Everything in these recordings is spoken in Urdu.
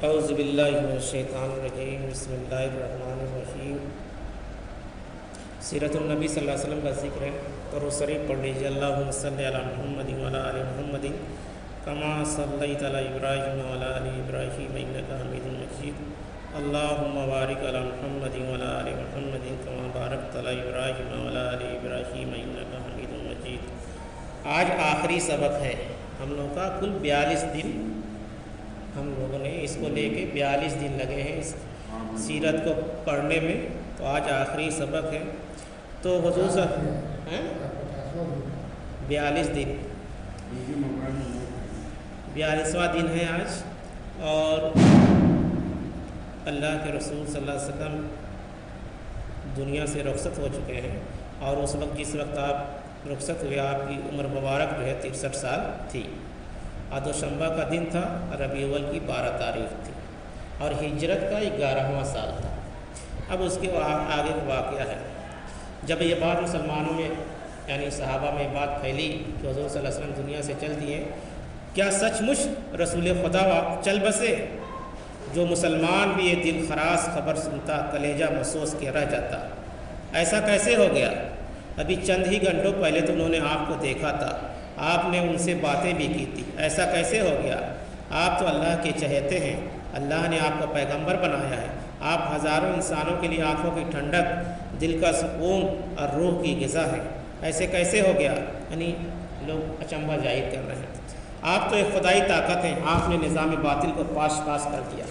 اعوذ باللہ من الشیطان الرجیم بسم اللہ الرحمن الرحیم۔ سیرت النبی صلی اللہ علیہ وسلم کا ذکر ہے تو شریف پڑھ لیجیے۔ اللہم صلی علی محمد وعلی آل محمد کما صلیت علی ابراہیم وعلی آل ابراہیم انک حمید مجید۔ اللہم بارک علی محمد وعلی آل محمد کما بارکت علی ابراہیم وعلی آل ابراہیم انک حمید مجید۔ آج آخری سبق ہے ہم لوگوں کا، کل 42 دن ہم لوگوں نے اس کو لے کے 42 دن لگے ہیں اس سیرت کو پڑھنے میں، تو آج آخری سبق ہے۔ تو حضور صاحب 42 دن 42واں دن ہے آج، اور اللہ کے رسول صلی اللہ علیہ وسلم دنیا سے رخصت ہو چکے ہیں، اور اس وقت جس وقت آپ رخصت ہوئے آپ کی عمر مبارک جو ہے 63 سال تھی۔ دوشنبہ کا دن تھا، ربیع الاول کی 12 تاریخ تھی، اور ہجرت کا 11واں سال تھا۔ اب اس کے آگے کا واقعہ ہے، جب یہ بات مسلمانوں میں یعنی صحابہ میں بات پھیلی کہ حضور صلی اللہ علیہ وسلم دنیا سے چل دیے، کیا سچ مچ رسول خدا چل بسے؟ جو مسلمان بھی یہ دل خراش خبر سنتا، کلیجہ محسوس کے رہ جاتا۔ ایسا کیسے ہو گیا؟ ابھی چند ہی گھنٹوں پہلے تو انہوں نے آپ کو دیکھا تھا، آپ نے ان سے باتیں بھی کی تھی، ایسا کیسے ہو گیا؟ آپ تو اللہ کے چہیتے ہیں، اللہ نے آپ کو پیغمبر بنایا ہے، آپ ہزاروں انسانوں کے لیے آنکھوں کی ٹھنڈک، دل کا سکون اور روح کی غذا ہے، ایسے کیسے ہو گیا؟ یعنی لوگ اچنبھا ظاہر کر رہے ہیں۔ آپ تو ایک خدائی طاقت ہیں، آپ نے نظام باطل کو پاس کر دیا،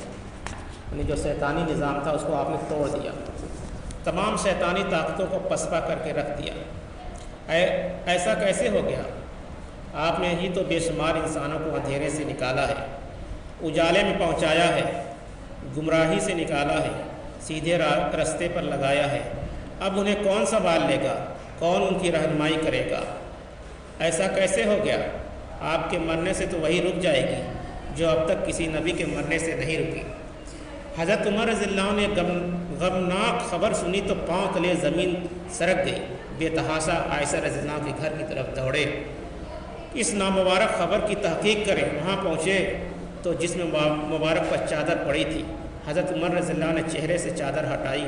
یعنی جو شیطانی نظام تھا اس کو آپ نے توڑ دیا، تمام شیطانی طاقتوں کو پسپا کر کے رکھ دیا۔ ایسا کیسے ہو گیا؟ آپ نے ہی تو بے شمار انسانوں کو اندھیرے سے نکالا ہے، اجالے میں پہنچایا ہے، گمراہی سے نکالا ہے، سیدھے رستے پر لگایا ہے۔ اب انہیں کون سنبھال لے گا؟ کون ان کی رہنمائی کرے گا؟ ایسا کیسے ہو گیا؟ آپ کے مرنے سے تو وہی رک جائے گی جو اب تک کسی نبی کے مرنے سے نہیں رکی۔ حضرت عمر رضی اللہ عنہ نے غمناک خبر سنی تو پاؤں تلے زمین سرک گئی، بے تحاشا عائشہ رضی اللہ عنہ کے گھر کی طرف دوڑے، اس نامبارک خبر کی تحقیق کریں۔ وہاں پہنچے تو جسم مبارک پر چادر پڑی تھی۔ حضرت عمر رضی اللہ عنہ نے چہرے سے چادر ہٹائی،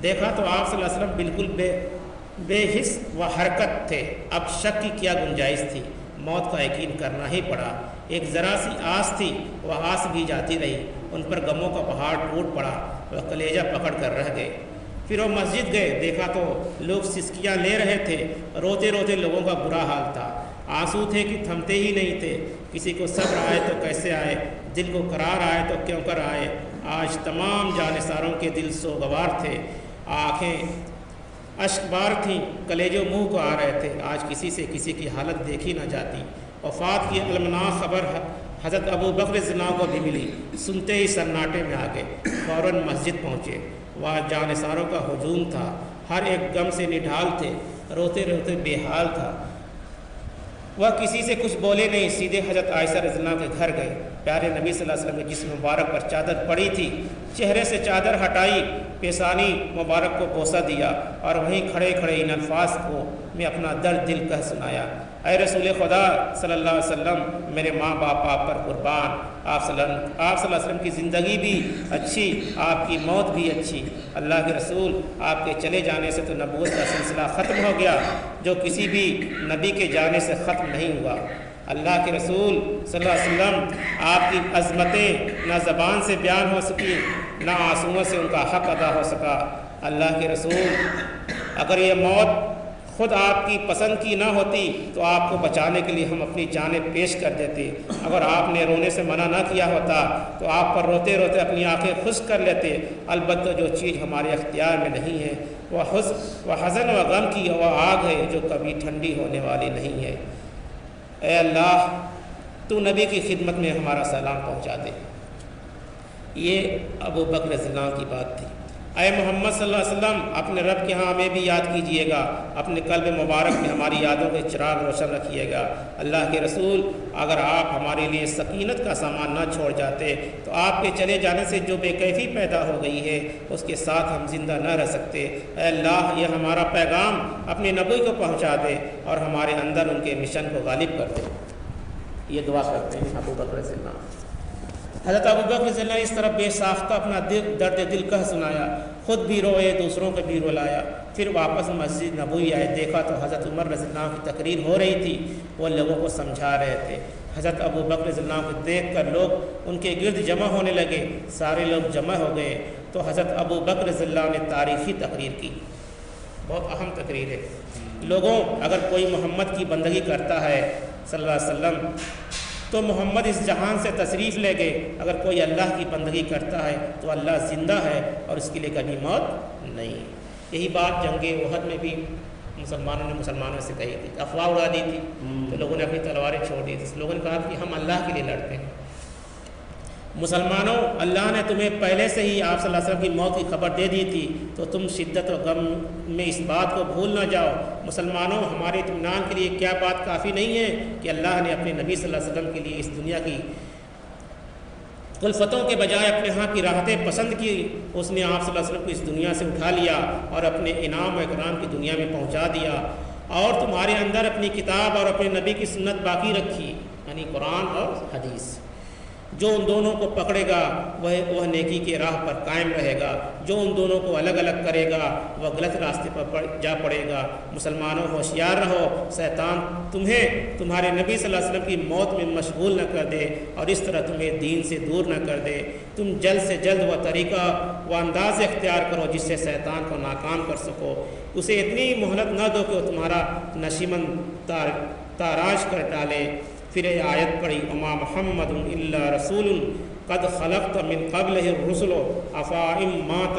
دیکھا تو آپ صلی اللہ علیہ وسلم بالکل بے حس و حرکت تھے۔ اب شک کی کیا گنجائش تھی؟ موت کا یقین کرنا ہی پڑا۔ ایک ذرا سی آس تھی، وہ آس بھی جاتی رہی، ان پر غموں کا پہاڑ ٹوٹ پڑا، وہ کلیجہ پکڑ کر رہ گئے۔ پھر وہ مسجد گئے، دیکھا تو لوگ سسکیاں لے رہے تھے، روتے روتے لوگوں کا برا حال تھا، آنسو تھے کہ تھمتے ہی نہیں تھے۔ کسی کو صبر آئے تو کیسے آئے، دل کو قرار آئے تو کیوں کر آئے۔ آج تمام جانثاروں کے دل سوگوار تھے، آنکھیں اشک بار تھیں، کلیجے منہ کو آ رہے تھے۔ آج کسی سے کسی کی حالت دیکھی نہ جاتی۔ وفات کی المناک خبر حضرت ابو بکر رضی اللہ عنہ کو بھی ملی، سنتے ہی سناٹے میں آ گئے، فوراً مسجد پہنچے۔ وہاں جانثاروں کا ہجوم تھا، ہر ایک غم سے نڈھال تھے، روتے روتے بے حال تھا۔ وہ کسی سے کچھ بولے نہیں، سیدھے حضرت عائشہ رضی اللہ عنہ کے گھر گئے۔ پیارے نبی صلی اللہ علیہ وسلم کے جسم مبارک پر چادر پڑی تھی، چہرے سے چادر ہٹائی، پیشانی مبارک کو بوسہ دیا، اور وہیں کھڑے کھڑے ان الفاظ کو میں اپنا درد دل کہہ سنایا: اے رسول خدا صلی اللہ علیہ وسلم، میرے ماں باپ آپ پر قربان۔ آپ صلی اللہ علیہ وسلم کی زندگی بھی اچھی، آپ کی موت بھی اچھی۔ اللہ کے رسول، آپ کے چلے جانے سے تو نبوت کا سلسلہ ختم ہو گیا، جو کسی بھی نبی کے جانے سے ختم نہیں ہوا۔ اللہ کے رسول صلی اللہ علیہ وسلم، آپ کی عظمتیں نہ زبان سے بیان ہو سکی، نہ آنسوؤں سے ان کا حق ادا ہو سکا۔ اللہ کے رسول، اگر یہ موت خود آپ کی پسند کی نہ ہوتی تو آپ کو بچانے کے لیے ہم اپنی جانیں پیش کر دیتے۔ اگر آپ نے رونے سے منع نہ کیا ہوتا تو آپ پر روتے روتے اپنی آنکھیں خشک کر لیتے۔ البتہ جو چیز ہمارے اختیار میں نہیں ہے وہ حزن و غم کی وہ آگ ہے جو کبھی ٹھنڈی ہونے والی نہیں ہے۔ اے اللہ، تو نبی کی خدمت میں ہمارا سلام پہنچا دے۔ یہ ابو بکر رضی اللہ عنہ کی بات تھی۔ اے محمد صلی اللہ علیہ وسلم، اپنے رب کے ہاں ہمیں بھی یاد کیجئے گا، اپنے قلب مبارک میں ہماری یادوں کے چراغ روشن رکھیے گا۔ اللہ کے رسول، اگر آپ ہمارے لیے سکینت کا سامان نہ چھوڑ جاتے تو آپ کے چلے جانے سے جو بے کیفی پیدا ہو گئی ہے اس کے ساتھ ہم زندہ نہ رہ سکتے۔ اے اللہ، یہ ہمارا پیغام اپنے نبی کو پہنچا دے اور ہمارے اندر ان کے مشن کو غالب کر دے۔ یہ دعا کرتے ہیں ابو بکر رضی اللہ عنہ۔ حضرت ابوبکر رضی اللہ عنہ نے اس طرح بے ساختہ اپنا درد دل کہہ سنایا، خود بھی روئے، دوسروں کو بھی رلایا۔ پھر واپس مسجد نبوی آئے، دیکھا تو حضرت عمر رضی اللہ عنہ کی تقریر ہو رہی تھی، وہ لوگوں کو سمجھا رہے تھے۔ حضرت ابوبکر رضی اللہ عنہ کو دیکھ کر لوگ ان کے گرد جمع ہونے لگے، سارے لوگ جمع ہو گئے تو حضرت ابوبکر رضی اللہ عنہ نے تاریخی تقریر کی، بہت اہم تقریر ہے۔ لوگوں، اگر کوئی محمد کی بندگی کرتا ہے صلی اللہ علیہ وسلم تو محمد اس جہان سے تشریف لے گئے، اگر کوئی اللہ کی بندگی کرتا ہے تو اللہ زندہ ہے اور اس کے لیے کبھی موت نہیں۔ یہی بات جنگ احد میں بھی مسلمانوں سے کہی تھی، افواہ اڑا دی تھی تو لوگوں نے اپنی تلواریں چھوڑ دی تھی۔ لوگوں نے کہا کہ ہم اللہ کے لیے لڑتے ہیں۔ مسلمانوں، اللہ نے تمہیں پہلے سے ہی آپ صلی اللہ علیہ وسلم کی موت کی خبر دے دی تھی، تو تم شدت و غم میں اس بات کو بھول نہ جاؤ۔ مسلمانوں، ہمارے اطمینان کے لیے کیا بات کافی نہیں ہے کہ اللہ نے اپنے نبی صلی اللہ علیہ وسلم کے لیے اس دنیا کی الفتوں کے بجائے اپنے ہاں کی راحتیں پسند کی۔ اس نے آپ صلی اللہ علیہ وسلم کو اس دنیا سے اٹھا لیا اور اپنے انعام و اکرام کی دنیا میں پہنچا دیا، اور تمہارے اندر اپنی کتاب اور اپنے نبی کی سنت باقی رکھی، یعنی قرآن اور حدیث۔ جو ان دونوں کو پکڑے گا وہ نیکی کے راہ پر قائم رہے گا، جو ان دونوں کو الگ الگ کرے گا وہ غلط راستے پر جا پڑے گا۔ مسلمانوں، ہوشیار رہو، شیطان تمہیں تمہارے نبی صلی اللہ علیہ وسلم کی موت میں مشغول نہ کر دے اور اس طرح تمہیں دین سے دور نہ کر دے۔ تم جلد سے جلد وہ طریقہ، وہ انداز اختیار کرو جس سے شیطان کو ناکام کر سکو۔ اسے اتنی مہلت نہ دو کہ وہ تمہارا نشیمن تاراج کر ڈالے۔ پھر یہ آیت پڑھی، وما محمد الا رسول قد خلقت من قبلہ الرسل افإن مات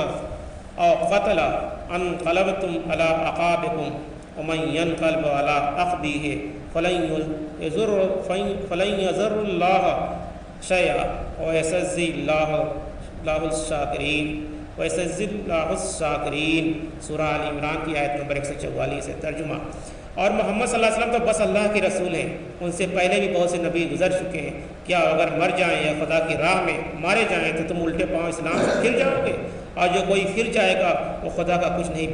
او قتل انقلبتم على اعقابکم ومن ينقلب على عقبیہ فلن یضر اللہ شیئا ویجزی اللہ الشاکرین۔ سورہ آل عمران کی آیت نمبر 144 ہے۔ ترجمہ: اور محمد صلی اللہ علیہ وسلم تو بس اللہ کے رسول ہیں، ان سے پہلے بھی بہت سے نبی گزر چکے ہیں۔ کیا اگر مر جائیں یا خدا کی راہ میں مارے جائیں تو تم الٹے پاؤں اسلام سے پھر جاؤ گے؟ اور جو کوئی پھر جائے گا وہ خدا کا کچھ نہیں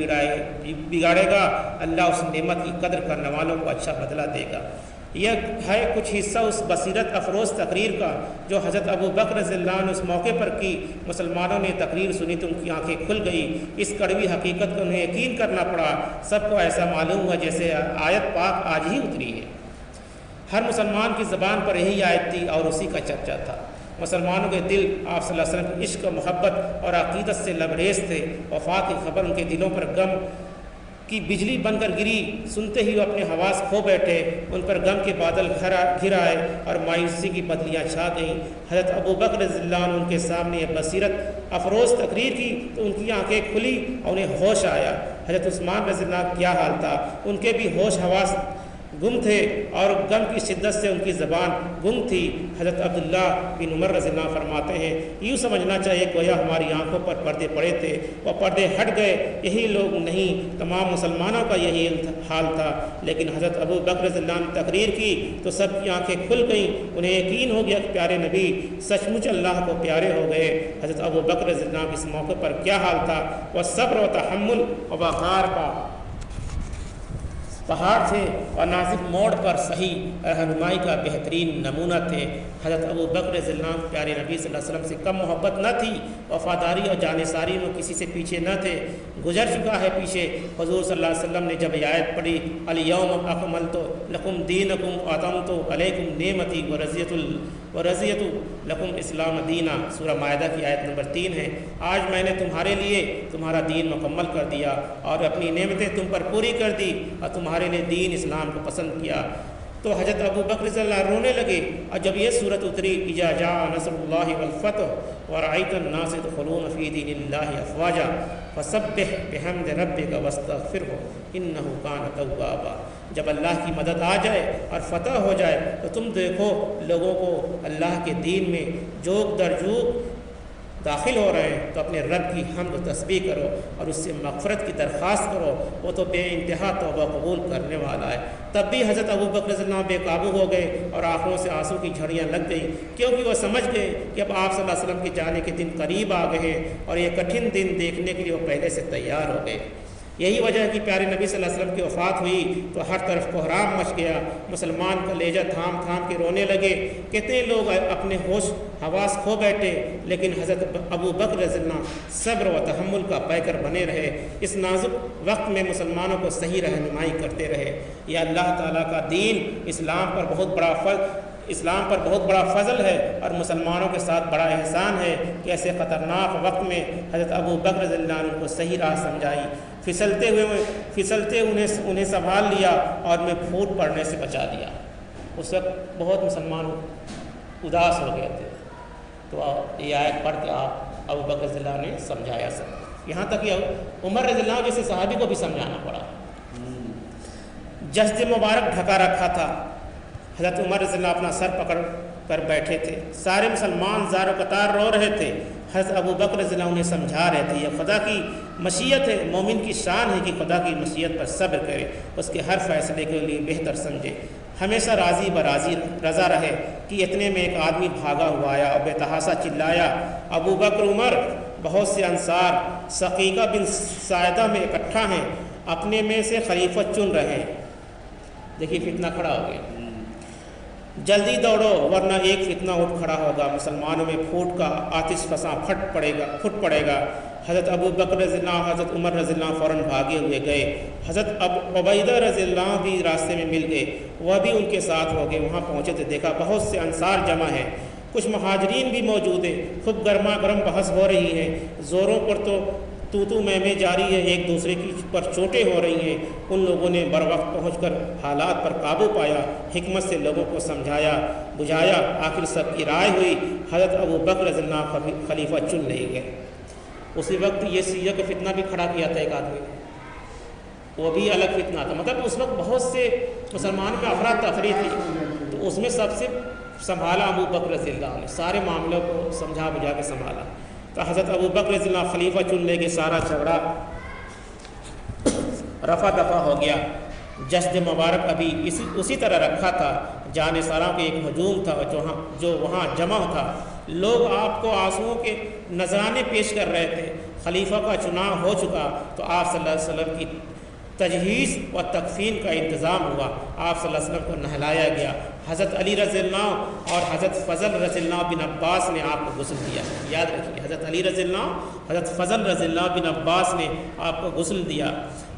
بگاڑے گا، اللہ اس نعمت کی قدر کرنے والوں کو اچھا بدلہ دے گا۔ یہ ہے کچھ حصہ اس بصیرت افروز تقریر کا جو حضرت ابوبکر رضی اللہ عنہ اس موقع پر کی۔ مسلمانوں نے تقریر سنی تو ان کی آنکھیں کھل گئی، اس کڑوی حقیقت کو انہیں یقین کرنا پڑا۔ سب کو ایسا معلوم ہوا جیسے آیت پاک آج ہی اتری ہے۔ ہر مسلمان کی زبان پر یہی آیت تھی اور اسی کا چرچا تھا۔ مسلمانوں کے دل آپ صلی اللہ علیہ وسلم کی عشق و محبت اور عقیدت سے لبریز تھے۔ وفات کی خبر ان کے دلوں پر غم کی بجلی بن کر گری، سنتے ہی وہ اپنے حواس کھو بیٹھے، ان پر غم کے بادل گھر آئے اور مایوسی کی بدلیاں چھا گئیں۔ حضرت ابوبکر رضی اللہ عنہ ان کے سامنے یہ بصیرت افروز تقریر کی تو ان کی آنکھیں کھلی اور انہیں ہوش آیا۔ حضرت عثمان رضی اللہ عنہ کیا حال تھا، ان کے بھی ہوش حواس گم تھے اور غم کی شدت سے ان کی زبان گم تھی۔ حضرت عبداللہ بن عمر رضی اللہ عنہ فرماتے ہیں، یوں سمجھنا چاہیے گویا ہماری آنکھوں پر پردے پڑے تھے، وہ پردے ہٹ گئے۔ یہی لوگ نہیں، تمام مسلمانوں کا یہی حال تھا، لیکن حضرت ابوبکر رضی اللہ عنہ نے تقریر کی تو سب کی آنکھیں کھل گئیں، انہیں یقین ہو گیا کہ پیارے نبی سچ مچ اللہ کو پیارے ہو گئے۔ حضرت ابوبکر رضی اللہ عنہ کے اس موقع پر کیا حال تھا، وہ صبر و تحمل و وقار کا پہاڑ تھے اور نازک موڑ پر صحیح رہنمائی کا بہترین نمونہ تھے۔ حضرت ابوبکر رضی اللہ عنہ پیارے نبی صلی اللہ علیہ وسلم سے کم محبت نہ تھی، وفاداری اور جانثاری میں کسی سے پیچھے نہ تھے، گزر چکا ہے پیچھے۔ حضور صلی اللہ علیہ وسلم نے جب یہ آیت پڑھی، الیوم اکملت لکم دینکم واتممت علیکم نعمتی ورضیت لکم اسلام دینا، سورہ مائدہ کی آیت نمبر 3 ہے۔ آج میں نے تمہارے لیے تمہارا دین مکمل کر دیا اور اپنی نعمتیں تم پر پوری کر دی اور تمہارے لیے دین اسلام کو پسند کیا۔ تو حضرت ابوبکر رضی اللہ عنہ رونے لگے، اور جب یہ صورت اتری، اذا جاء نصر اللہ والفتح ورأیت الناس يدخلون فی دین اللہ افواجا فسبح بحمد ربک واستغفرہ انہ کان توابا، جب اللہ کی مدد آ جائے اور فتح ہو جائے تو تم دیکھو لوگوں کو اللہ کے دین میں جوگ در جوگ داخل ہو رہے ہیں، تو اپنے رب کی حمد و تسبیح کرو اور اس سے مغفرت کی درخواست کرو، وہ تو بے انتہا توبہ قبول کرنے والا ہے۔ تب بھی حضرت ابوبکر رضی اللہ عنہ بے قابو ہو گئے اور آنکھوں سے آنسو کی جھڑیاں لگ گئیں، کیونکہ وہ سمجھ گئے کہ اب آپ صلی اللہ علیہ وسلم کے جانے کے دن قریب آ گئے ہیں اور یہ کٹھن دن دیکھنے کے لیے وہ پہلے سے تیار ہو گئے۔ یہی وجہ ہے کہ پیارے نبی صلی اللہ علیہ وسلم کی وفات ہوئی تو ہر طرف کوہرام مچ گیا، مسلمان کلیجہ تھام تھام کے رونے لگے، کتنے لوگ اپنے ہوش حواس کھو بیٹھے، لیکن حضرت ابو بکر رضی اللہ عنہ صبر و تحمل کا پیکر بنے رہے، اس نازک وقت میں مسلمانوں کو صحیح رہنمائی کرتے رہے۔ یہ اللہ تعالیٰ کا دین اسلام پر بہت بڑا فضل ہے اور مسلمانوں کے ساتھ بڑا احسان ہے کہ ایسے خطرناک وقت میں حضرت ابو بکر رضی اللہ عنہ کو صحیح راہ سمجھائی، پھسلتے انہیں سنبھال لیا اور میں پھوٹ پڑنے سے بچا دیا۔ اس وقت بہت مسلمان اداس ہو گئے تھے، تو یہ آیت پڑھ کے آپ ابو بکر رضی اللہ عنہ نے سمجھایا سب، یہاں تک کہ عمر رضی اللہ عنہ جیسے صحابی کو بھی سمجھانا پڑا۔ جسد مبارک ڈھکا رکھا تھا، حضرت عمر رضی اللہ اپنا سر پکڑ کر بیٹھے تھے، سارے مسلمان زار و قطار رو رہے تھے، حضرت ابو بکر رضی اللہ انہیں سمجھا رہے تھے یہ خدا کی مشیت ہے، مومن کی شان ہے کہ خدا کی مشیت پر صبر کرے، اس کے ہر فیصلے کے لیے بہتر سمجھے، ہمیشہ راضی براضی رضا رہے۔ کہ اتنے میں ایک آدمی بھاگا ہوا آیا اور بے تحاشا چلایا، ابو بکر عمر، بہت سے انصار سقیقہ بن ساعدہ میں اکٹھا ہیں، اپنے میں سے خلیفہ چن رہے ہیں۔ دیکھیے فتنہ کھڑا ہو گیا، جلدی دوڑو ورنہ ایک فتنہ اٹھ کھڑا ہوگا، مسلمانوں میں پھوٹ کا آتش فساں پھٹ پڑے گا۔ حضرت ابو بکر رضی اللہ، حضرت عمر رضی اللہ فوراً بھاگے ہوئے گئے، حضرت عبیدہ رضی اللہ بھی راستے میں مل گئے، وہ بھی ان کے ساتھ ہو گئے۔ وہاں پہنچے تو دیکھا بہت سے انصار جمع ہیں، کچھ مہاجرین بھی موجود ہیں، خوب گرما گرم بحث ہو رہی ہے، زوروں پر تو میں جاری ہے، ایک دوسرے کی پر چوٹیں ہو رہی ہیں۔ ان لوگوں نے بر وقت پہنچ کر حالات پر قابو پایا، حکمت سے لوگوں کو سمجھایا بجھایا، آخر سب کی رائے ہوئی، حضرت ابو بکر رضی اللہ خلیفہ چن لے گئے۔ اسی وقت یہ سیہ کا فتنہ بھی کھڑا کیا تھا ایک آدمی نے، وہ بھی الگ فتنہ تھا، مطلب اس وقت بہت سے مسلمان میں افراتفری تھی، تو اس میں سب سے سنبھالا ابو بکر رضی اللہ نے، سارے معاملوں کو سمجھا بجھا کے سنبھالا۔ تو حضرت ابو بکر رضی اللہ خلیفہ چن لے کے سارا جھگڑا رفع دفع ہو گیا۔ جسد مبارک ابھی اسی طرح رکھا تھا، جانثاروں کے ایک ہجوم تھا جو وہاں جمع تھا، لوگ آپ کو آنسوؤں کے نذرانے پیش کر رہے تھے۔ خلیفہ کا چناؤ ہو چکا تو آپ صلی اللہ علیہ وسلم کی تجہیز و تکفین کا انتظام ہوا، آپ صلی اللہ علیہ وسلم کو نہلایا گیا، حضرت علی رضی اللہ اور حضرت فضل رضی اللہ بن عباس نے آپ کو غسل دیا۔ یاد رکھیے، حضرت علی رضی اللہ، حضرت فضل رضی اللہ بن عباس نے آپ کو غسل دیا۔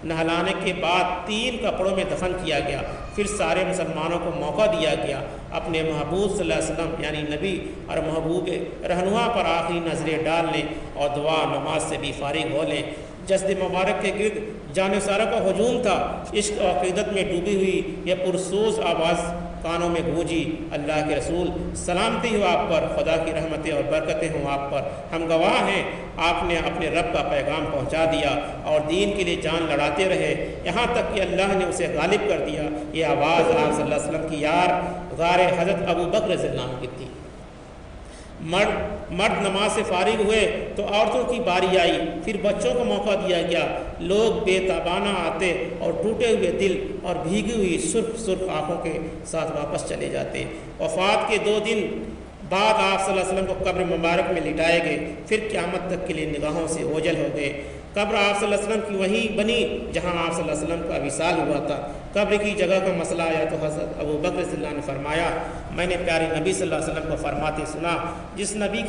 نہلانے کے بعد 3 کپڑوں میں دفن کیا گیا، پھر سارے مسلمانوں کو موقع دیا گیا اپنے محبوب صلی اللہ علیہ وسلم یعنی نبی اور محبوب رہنما پر آخری نظریں ڈال لیں اور دعا نماز سے بھی فارغ ہو لیں۔ جسد مبارک کے گرد جانثاروں کا ہجوم تھا، عشق و عقیدت میں ڈوبی ہوئی یہ پرسوز آواز کانوں میں گونجی، اللہ کے رسول سلامتی ہو آپ پر، خدا کی رحمتیں اور برکتیں ہوں آپ پر، ہم گواہ ہیں آپ نے اپنے رب کا پیغام پہنچا دیا اور دین کے لیے جان لڑاتے رہے یہاں تک کہ اللہ نے اسے غالب کر دیا۔ یہ آواز آپ صلی اللہ علیہ وسلم کی یار غار حضرت ابو بکر رضی اللہ عنہ کی تھی۔ مرد نماز سے فارغ ہوئے تو عورتوں کی باری آئی، پھر بچوں کو موقع دیا گیا، لوگ بے تابانہ آتے اور ٹوٹے ہوئے دل اور بھیگی ہوئی سرخ آنکھوں کے ساتھ واپس چلے جاتے۔ وفات کے 2 دن بعد آپ صلی اللہ علیہ وسلم کو قبر مبارک میں لٹائے گئے، پھر قیامت تک کے لیے نگاہوں سے اوجھل ہو گئے۔ قبر آپ صلی اللہ علیہ وسلم کی وہی بنی جہاں آپ صلی اللہ علیہ وسلم کا وصال ہوا تھا۔ قبر کی جگہ کا مسئلہ آیا تو حضرت ابو بکر رضی اللہ نے فرمایا، میں نے پیارے نبی صلی اللہ علیہ وسلم کو فرماتے سنا، جس نبی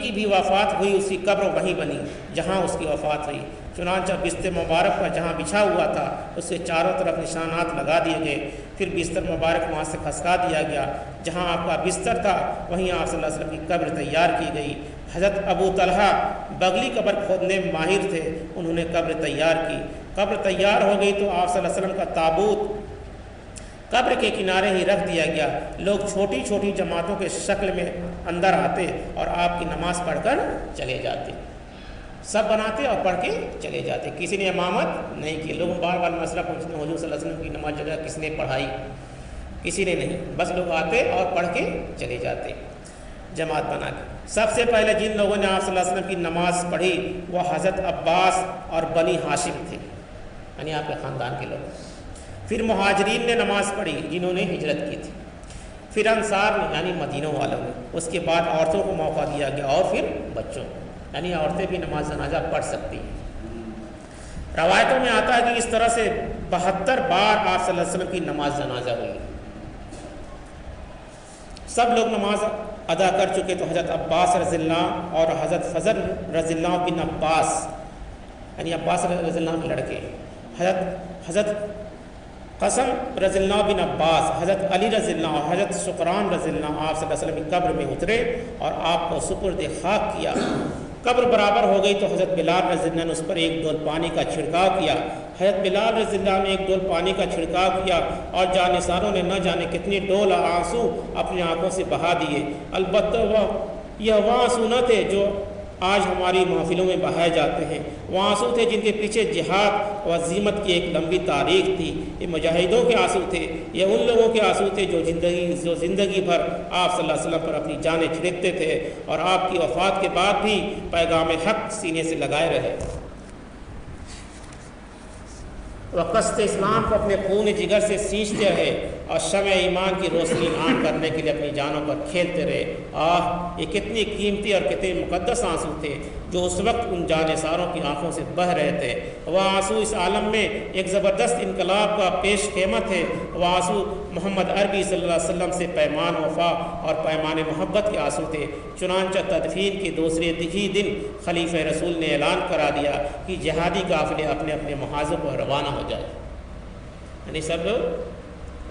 کی بھی وفات ہوئی اس کی قبر وہیں بنی جہاں اس کی وفات ہوئی۔ چنانچہ بستر مبارک پر جہاں بچھا ہوا تھا اس سے چاروں طرف نشانات لگا دیے گئے، پھر بستر مبارک وہاں سے کھسکا دیا گیا، جہاں آپ کا بستر تھا وہیں آپ صلی اللہ علیہ وسلم کی قبر تیار کی گئی۔ حضرت ابو طلحہ بغلی قبر کھودنے میں ماہر تھے، انہوں نے قبر تیار کی۔ قبر تیار ہو گئی تو آپ صلی اللہ علیہ وسلم کا تابوت قبر کے کنارے ہی رکھ دیا گیا، لوگ چھوٹی چھوٹی جماعتوں کے شکل میں اندر آتے اور آپ کی نماز پڑھ کر چلے جاتے، سب بناتے اور پڑھ کے چلے جاتے، کسی نے امامت نہیں کی۔ لوگ بار بار مسئلہ پوچھتے ہیں حضور صلی اللہ علیہ وسلم کی نماز جگہ کس نے پڑھائی، کسی نے نہیں، بس لوگ آتے اور پڑھ کے چلے جاتے جماعت بنا کے۔ سب سے پہلے جن لوگوں نے آپ صلی اللہ علیہ وسلم کی نماز پڑھی وہ حضرت عباس اور بنی ہاشم تھے، یعنی آپ کے خاندان کے لوگ۔ پھر مہاجرین نے نماز پڑھی جنہوں نے ہجرت کی تھی، پھر انصار نے یعنی مدینہ والوں نے، اس کے بعد عورتوں کو موقع دیا گیا اور پھر بچوں، یعنی عورتیں بھی نماز جنازہ پڑھ سکتی ہیں۔ روایتوں میں آتا ہے کہ اس طرح سے 72 بار آپ صلی اللہ علیہ وسلم کی نماز جنازہ ہوئی. سب لوگ نماز ادا کر چکے تو حضرت عباس رضی اللہ اور حضرت فضل رضی اللہ بن عباس، یعنی عباس رضی اللہ کے لڑکے، حضرت قسم رضی اللہ بن عباس، حضرت علی رضی اللہ اور حضرت شکران رضی اللہ آپ صلی اللہ علیہ وسلم کی قبر میں اترے اور آپ کو سپرد خاک کیا. قبر برابر ہو گئی تو حضرت بلال رضی اللہ نے اس پر ایک ڈول پانی کا چھڑکاؤ کیا. حضرت بلال رضی اللہ نے ایک ڈول پانی کا چھڑکاؤ کیا اور جانثاروں نے نہ جانے کتنی ڈول آنسو اپنی آنکھوں سے بہا دیے. البتہ یہ وہ آنسو نہ تھے جو آج ہماری محفلوں میں بہائے جاتے ہیں، وہ آنسو تھے جن کے پیچھے جہاد و عظیمت کی ایک لمبی تاریخ تھی. یہ مجاہدوں کے آنسو تھے، یہ ان لوگوں کے آنسو تھے جو زندگی بھر آپ صلی اللہ علیہ وسلم پر اپنی جانیں چھڑکتے تھے اور آپ کی وفات کے بعد بھی پیغام حق سینے سے لگائے رہے. وہ قصد اسلام کو اپنے خون جگر سے سینچتے رہے اور شمع ایمان کی روشنی عام کرنے کے لیے اپنی جانوں پر کھیلتے رہے. یہ کتنی قیمتی اور کتنے مقدس آنسو تھے جو اس وقت ان جانثاروں کی آنکھوں سے بہہ رہے تھے. وہ آنسو اس عالم میں ایک زبردست انقلاب کا پیش خیمہ تھے. وہ آنسو محمد عربی صلی اللہ علیہ وسلم سے پیمان وفا اور پیمان محبت کے آنسو تھے. چنانچہ تدفین کے دوسرے ہی دن خلیفہ رسول نے اعلان کرا دیا کہ جہادی قافلے اپنے اپنے محاذوں پر روانہ ہو جائے. یعنی سب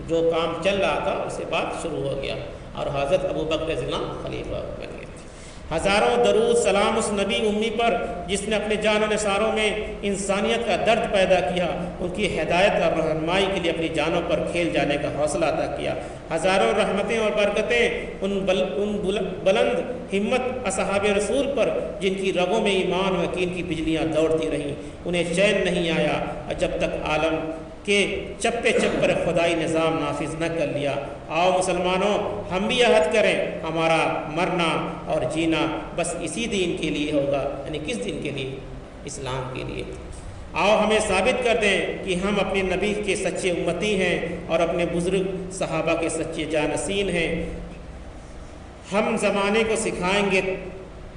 جو کام چل رہا تھا اس کے بعد شروع ہو گیا اور حضرت ابو بکر رضی اللہ خلیفہ بن گئے. ہزاروں درود سلام اس نبی امی پر جس نے اپنے جان و نثاروں میں انسانیت کا درد پیدا کیا، ان کی ہدایت اور رہنمائی کے لیے اپنی جانوں پر کھیل جانے کا حوصلہ عطا کیا. ہزاروں رحمتیں اور برکتیں ان بلند ہمت اصحاب رسول پر جن کی رگوں میں ایمان و یقین کی بجلیاں دوڑتی رہیں. انہیں چین نہیں آیا جب تک عالم کہ چپے چپ پر خدائی نظام نافذ نہ کر لیا. آؤ مسلمانوں، ہم بھی عہد کریں، ہمارا مرنا اور جینا بس اسی دین کے لیے ہوگا. یعنی کس دین کے لیے؟ اسلام کے لیے. آؤ ہمیں ثابت کر دیں کہ ہم اپنے نبی کے سچے امتی ہیں اور اپنے بزرگ صحابہ کے سچے جانشین ہیں. ہم زمانے کو سکھائیں گے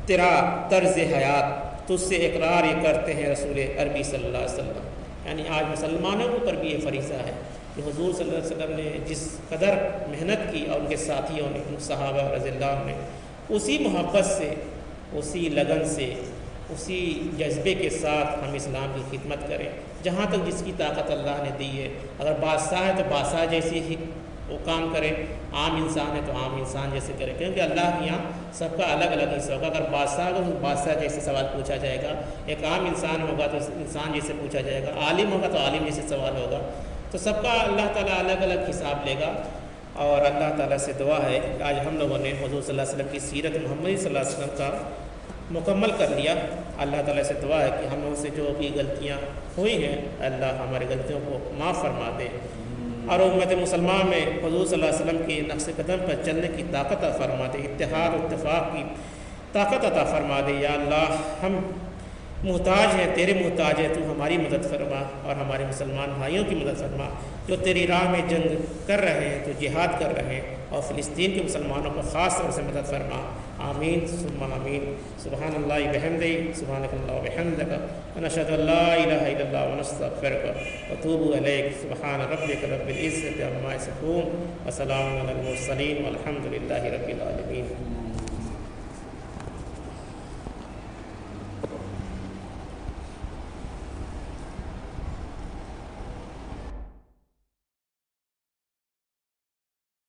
تیرا طرز حیات، تجھ سے اقرار یہ کرتے ہیں رسول عربی صلی اللہ علیہ وسلم. یعنی آج مسلمانوں کے اوپر بھی یہ فریضہ ہے کہ حضور صلی اللہ علیہ وسلم نے جس قدر محنت کی اور ان کے ساتھیوں نے، صحابہ رضی اللہ نے، اسی محبت سے، اسی لگن سے، اسی جذبے کے ساتھ ہم اسلام کی خدمت کریں جہاں تک جس کی طاقت اللہ نے دی ہے. اگر بادشاہ ہے تو بادشاہ جیسی ہی وہ کام کرے، عام انسان ہے تو عام انسان جیسے کرے، کیونکہ اللہ کے یہاں سب کا الگ الگ حصہ ہوگا. اگر بادشاہ ہوگا تو بادشاہ جیسے سوال پوچھا جائے گا، ایک عام انسان ہوگا تو انسان جیسے پوچھا جائے گا، عالم ہوگا تو عالم جیسے سوال ہوگا. تو سب کا اللہ تعالیٰ الگ الگ حساب لے گا. اور اللہ تعالیٰ سے دعا ہے کہ آج ہم لوگوں نے حضور صلی اللہ علیہ وسلم کی سیرت محمدی صلی اللہ علیہ وسلم کا مکمل کر لیا. اللہ تعالیٰ سے دعا ہے کہ ہم لوگوں سے جو بھی غلطیاں ہوئی ہیں اللہ ہماری غلطیوں کو معاف فرما دے اور امت مسلمان میں حضور صلی اللہ علیہ وسلم کے نقش قدم پر چلنے کی طاقت عطا فرما دے، اتحاد و اتفاق کی طاقت عطا فرما دے. یا اللہ ہم محتاج ہیں، تیرے محتاج ہیں، تو ہماری مدد فرما اور ہمارے مسلمان بھائیوں کی مدد فرما جو تیری راہ میں جنگ کر رہے ہیں، جو جہاد کر رہے ہیں، اور فلسطین کے مسلمانوں کو خاص طور سے مدد فرما. آمین ثم آمین. سبحان اللہ بحمدہ، سبحانک اللہ وبحمدک، ونشہد ان لا الہ الا اللہ ونستغفرک ونتوب الیک. سبحان ربک رب العزۃ عما یصفون وسلام علی المرسلین والحمد للہ رب العالمین.